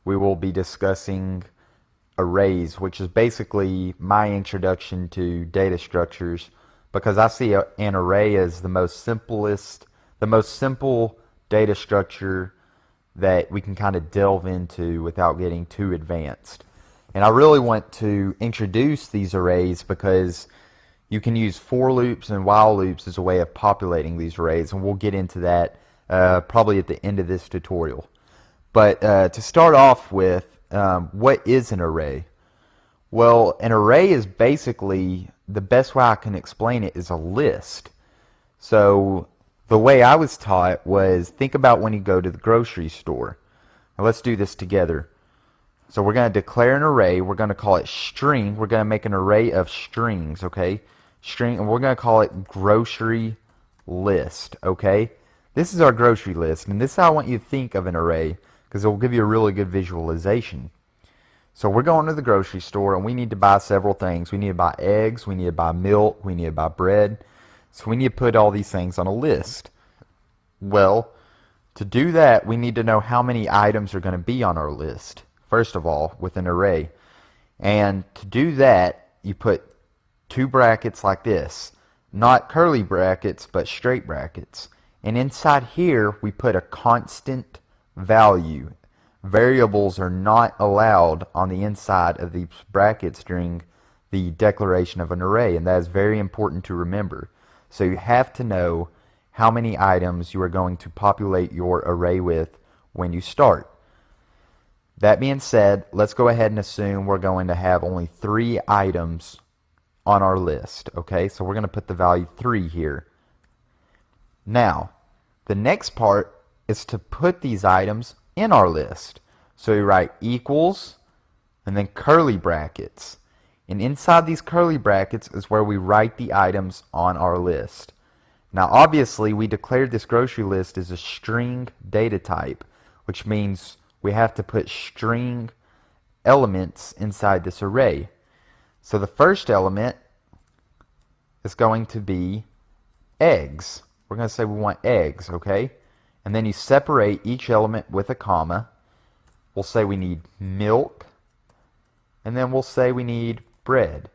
we will be discussing arrays, which is basically my introduction to data structures, because I see an array as the most simple data structure that we can kind of delve into without getting too advanced. And I really want to introduce these arrays because you can use for loops and while loops as a way of populating these arrays, and we'll get into that probably at the end of this tutorial. But to start off with, what is an array? Well, an array is basically, the best way I can explain it is a list. So the way I was taught was, think about when you go to the grocery store. Now let's do this together. So we're going to declare an array. We're going to call it string. We're going to make an array of strings, okay? String, and we're going to call it grocery list, okay? This is our grocery list, and this is how I want you to think of an array, because it will give you a really good visualization. So we're going to the grocery store, and we need to buy several things. We need to buy eggs, we need to buy milk, we need to buy bread. So we need to put all these things on a list. Well, to do that, we need to know how many items are going to be on our list, first of all, with an array. And to do that, you put two brackets like this. Not curly brackets, but straight brackets. And inside here, we put a constant value. Variables are not allowed on the inside of these brackets during the declaration of an array, and that is very important to remember. So you have to know how many items you are going to populate your array with when you start. That being said, let's go ahead and assume we're going to have only 3 items on our list. Okay, so we're going to put the value 3 here. Now, the next part is to put these items in our list. So you write equals and then curly brackets. And inside these curly brackets is where we write the items on our list. Now obviously we declared this grocery list as a string data type, which means we have to put string elements inside this array. So the first element is going to be eggs. We're going to say we want eggs, okay? And then you separate each element with a comma. We'll say we need milk, and then we'll say we need bread.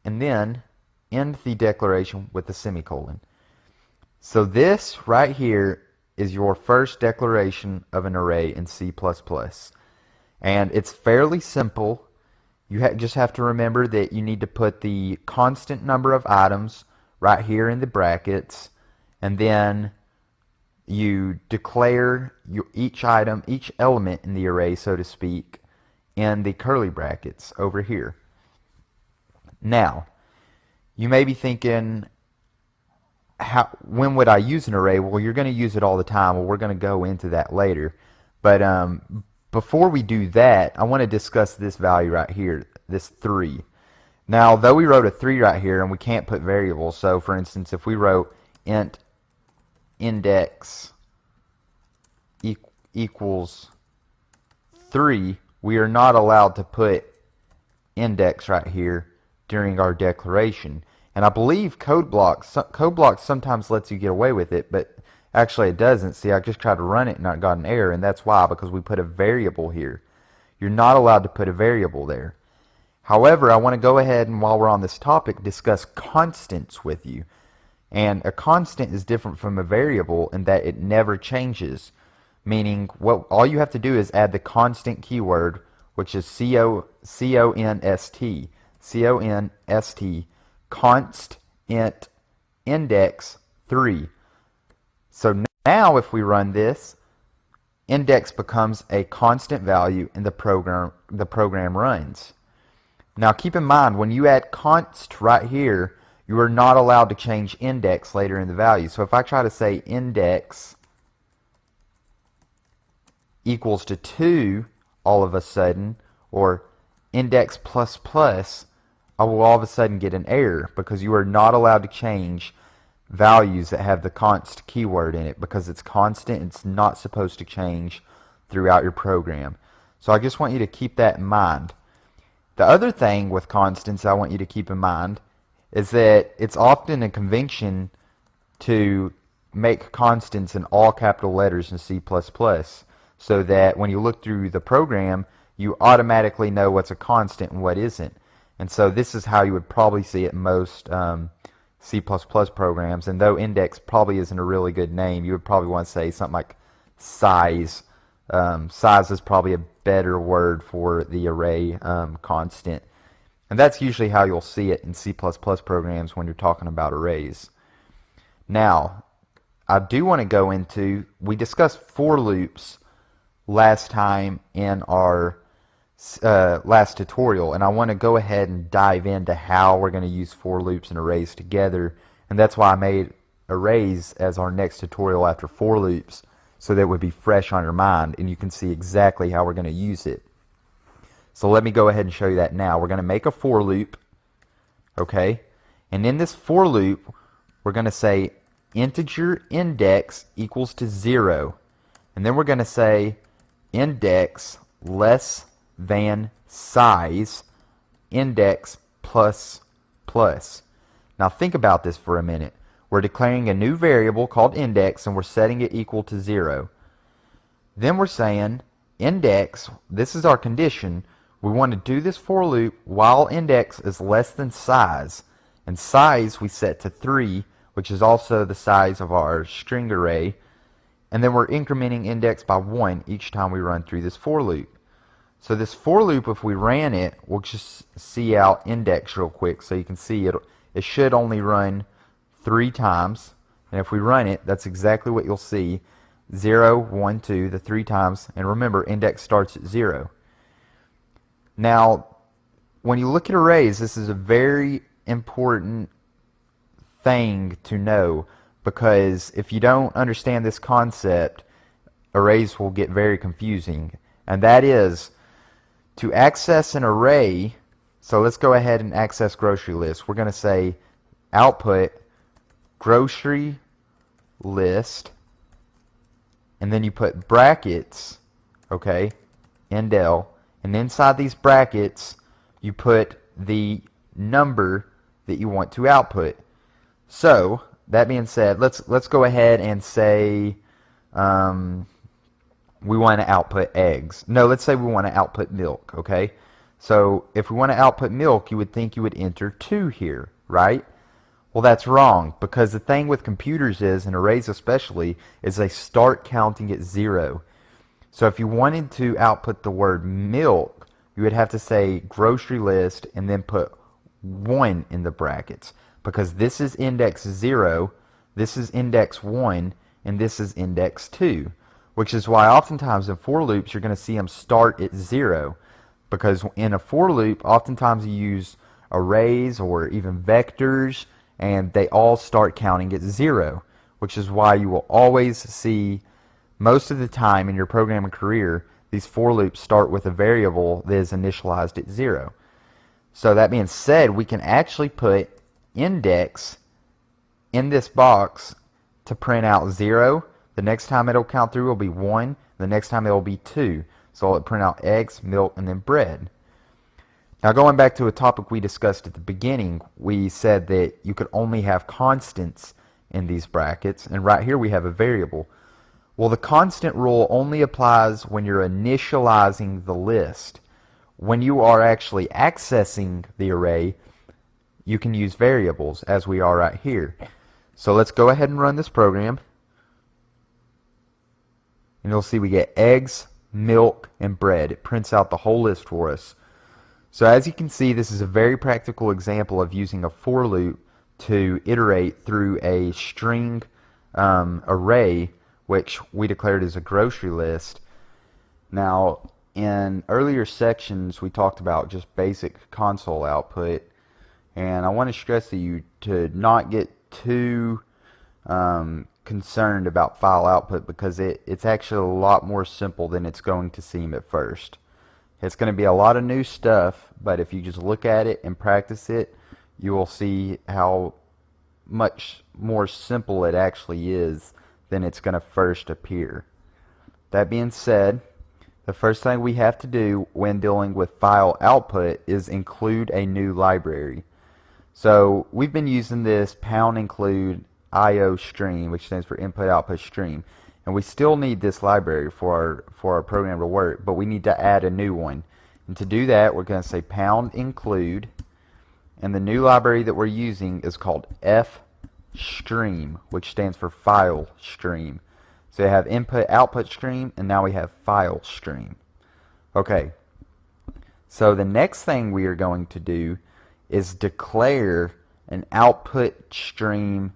And then end the declaration with a semicolon. So this right here is your first declaration of an array in C++. And it's fairly simple. You just have to remember that you need to put the constant number of items right here in the brackets, and then you declare each item, each element in the array, so to speak, in the curly brackets over here. Now, you may be thinking, when would I use an array? Well, you're going to use it all the time. Well, we're going to go into that later. But before we do that, I want to discuss this value right here, this 3. Now, though we wrote a 3 right here, and we can't put variables, so for instance, if we wrote int index equals 3, we are not allowed to put index right here during our declaration. And I believe code blocks sometimes lets you get away with it, but actually it doesn't. See, I just tried to run it and I got an error, and that's why, because we put a variable here. You're not allowed to put a variable there. However, I want to go ahead and, while we're on this topic, discuss constants with you. And a constant is different from a variable in that it never changes, meaning all you have to do is add the constant keyword, which is C-O-N-S-T, const int index 3. So now if we run this, index becomes a constant value and the program runs. Now keep in mind, when you add const right here, you are not allowed to change index later in the value. So if I try to say index equals to 2 all of a sudden, or index plus plus, I will all of a sudden get an error, because you are not allowed to change values that have the const keyword in it, because it's constant. It's not supposed to change throughout your program. So I just want you to keep that in mind. The other thing with constants I want you to keep in mind is that it's often a convention to make constants in all capital letters in C++. so that when you look through the program, you automatically know what's a constant and what isn't. And so this is how you would probably see it in most C++ programs. And though index probably isn't a really good name, you would probably want to say something like size. Size is probably a better word for the array constant. And that's usually how you'll see it in C++ programs when you're talking about arrays. Now, I do want to go into, we discussed for loops last time in our last tutorial, and I want to go ahead and dive into how we're going to use for loops and arrays together, and that's why I made arrays as our next tutorial after for loops, so that it would be fresh on your mind and you can see exactly how we're going to use it. So let me go ahead and show you that now. We're going to make a for loop, okay, and in this for loop we're going to say integer index equals to 0, and then we're going to say index less than size index plus plus. Now think about this for a minute. We're declaring a new variable called index and we're setting it equal to 0. Then we're saying index, this is our condition, we want to do this for loop while index is less than size, and size we set to 3, which is also the size of our string array, and then we're incrementing index by 1 each time we run through this for loop. So this for loop, if we ran it, we'll just see out index real quick so you can see it should only run 3 times, and if we run it, that's exactly what you'll see. 0, 1, 2, the 3 times, and remember index starts at 0. Now when you look at arrays, this is a very important thing to know, because if you don't understand this concept, arrays will get very confusing, and that is to access an array. So let's go ahead and access grocery list. We're going to say output grocery list, and then you put brackets, okay, indel, and inside these brackets you put the number that you want to output. So that being said, let's go ahead and say we want to output eggs. No, let's say we want to output milk, okay? So if we want to output milk, you would think you would enter 2 here, right? Well, that's wrong, because the thing with computers is, and arrays especially, is they start counting at 0. So if you wanted to output the word milk, you would have to say grocery list and then put 1 in the brackets, because this is index 0, this is index 1, and this is index 2. Which is why oftentimes in for loops you're going to see them start at 0, because in a for loop oftentimes you use arrays or even vectors and they all start counting at 0, which is why you will always see most of the time in your programming career these for loops start with a variable that is initialized at 0. So that being said, we can actually put index in this box to print out 0. The next time it'll count through will be 1. The next time it'll be 2. So it'll print out eggs, milk, and then bread. Now going back to a topic we discussed at the beginning, we said that you could only have constants in these brackets, and right here we have a variable. Well, the constant rule only applies when you're initializing the list. When you are actually accessing the array, you can use variables, as we are right here. So let's go ahead and run this program. And you'll see we get eggs, milk, and bread. It prints out the whole list for us. So as you can see, this is a very practical example of using a for loop to iterate through a string array, which we declared as a grocery list. Now, in earlier sections, we talked about just basic console output, and I want to stress to you to not get too concerned about file output, because it's actually a lot more simple than it's going to seem at first. It's going to be a lot of new stuff, but if you just look at it and practice it, you will see how much more simple it actually is than it's going to first appear. That being said, the first thing we have to do when dealing with file output is include a new library. So we've been using this #include IO stream, which stands for input output stream, And we still need this library for our program to work, but we need to add a new one. And to do that, we're going to say pound include, and the new library that we're using is called fstream, which stands for file stream. So you have input output stream, and now we have file stream. Okay, so the next thing we are going to do is declare an output stream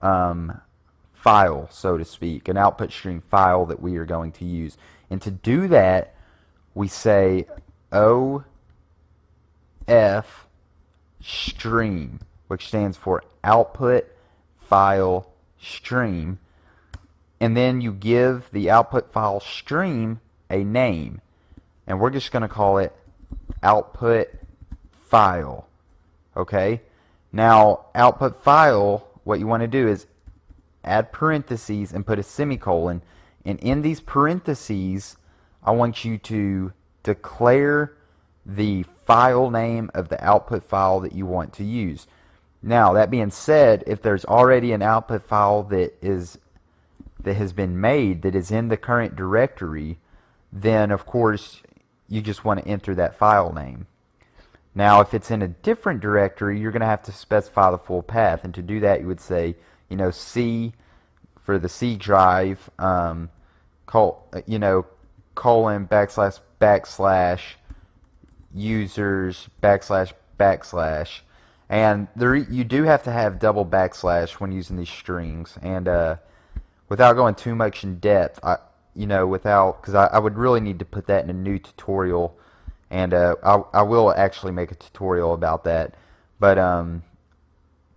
file, so to speak, an output stream file that we are going to use. And to do that, we say OF stream, which stands for output file stream, and then you give the output file stream a name, and we're just going to call it output file. Okay, now output file, what you want to do is add parentheses and put a semicolon, and in these parentheses I want you to declare the file name of the output file that you want to use. Now, that being said, if there's already an output file that has been made that is in the current directory, then of course you just want to enter that file name. Now, if it's in a different directory, you're going to have to specify the full path, and to do that you would say, C for the C drive, colon // users // and you do have to have double backslash when using these strings. And without going too much in depth, because I would really need to put that in a new tutorial, and I will actually make a tutorial about that. But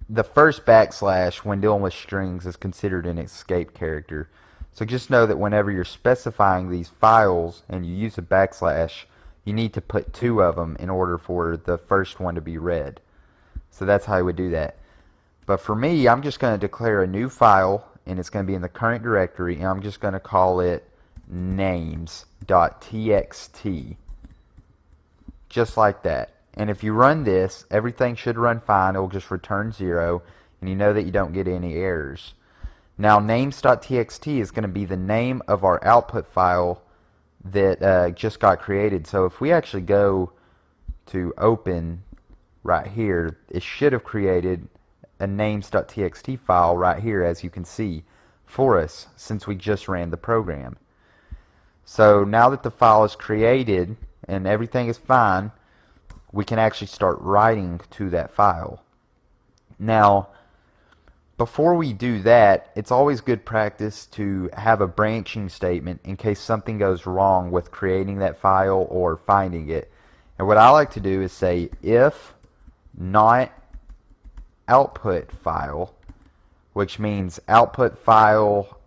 the first backslash when dealing with strings is considered an escape character. So just know that whenever you're specifying these files and you use a backslash, you need to put two of them in order for the first one to be read. So that's how you would do that. But for me, I'm just going to declare a new file, and it's going to be in the current directory, and I'm just going to call it names.txt. Just like that. And if you run this, everything should run fine. It will just return 0, and you know that you don't get any errors. Now, names.txt is going to be the name of our output file that just got created. So if we actually go to open right here, it should have created a names.txt file right here, as you can see, for us, since we just ran the program. So now that the file is created and everything is fine, we can actually start writing to that file. Now, before we do that, it's always good practice to have a branching statement in case something goes wrong with creating that file or finding it. And what I like to do is say if not output file, which means output file,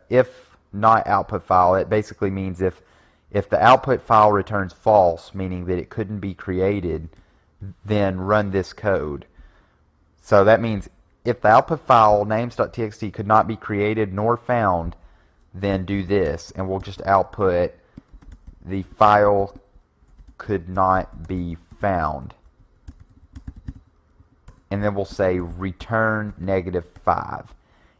if not output file, it basically means if the output file returns false, meaning that it couldn't be created, then run this code. So that means if the output file names.txt could not be created nor found, then do this, and we'll just output the file could not be found. And then we'll say return -5.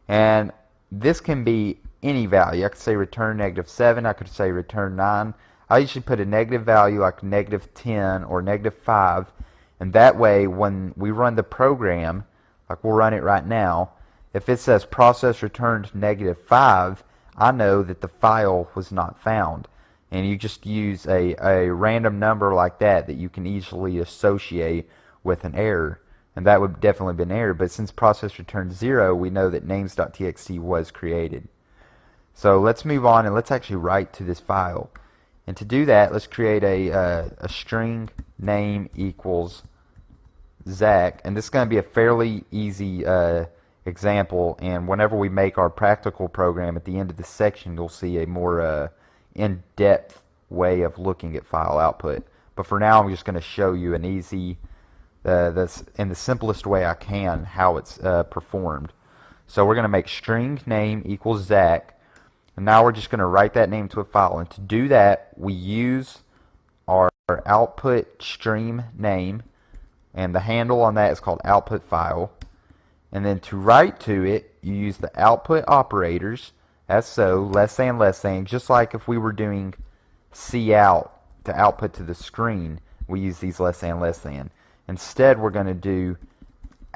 And this can be any value. I could say return -7. I could say return 9. I usually put a negative value like -10 or -5. And that way, when we run the program, like we'll run it right now, if it says process returned -5, I know that the file was not found. And you just use a random number like that you can easily associate with an error. And that would definitely be an error. But since process returned 0, we know that names.txt was created. So let's move on and let's actually write to this file. And to do that, let's create a string name equals Zach. And this is going to be a fairly easy example. And whenever we make our practical program at the end of this section, you'll see a more in-depth way of looking at file output. But for now, I'm just going to show you an easy, in the simplest way I can, how it's performed. So we're going to make string name equals Zach. And now we're just going to write that name to a file. And to do that, we use our output stream name, and the handle on that is called output file. And then to write to it, you use the output operators as so, less than, just like if we were doing cout to output to the screen, we use these less than. Instead, we're going to do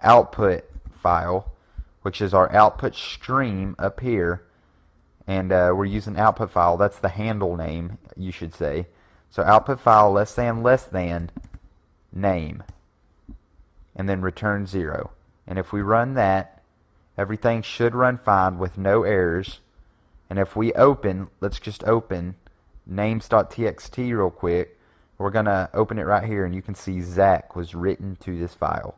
output file, which is our output stream up here, and we're using output file. That's the handle name, you should say. So output file less than name, and then return 0. And if we run that, everything should run fine with no errors. And if we open, let's just open names.txt real quick. We're going to open it right here, and you can see Zach was written to this file.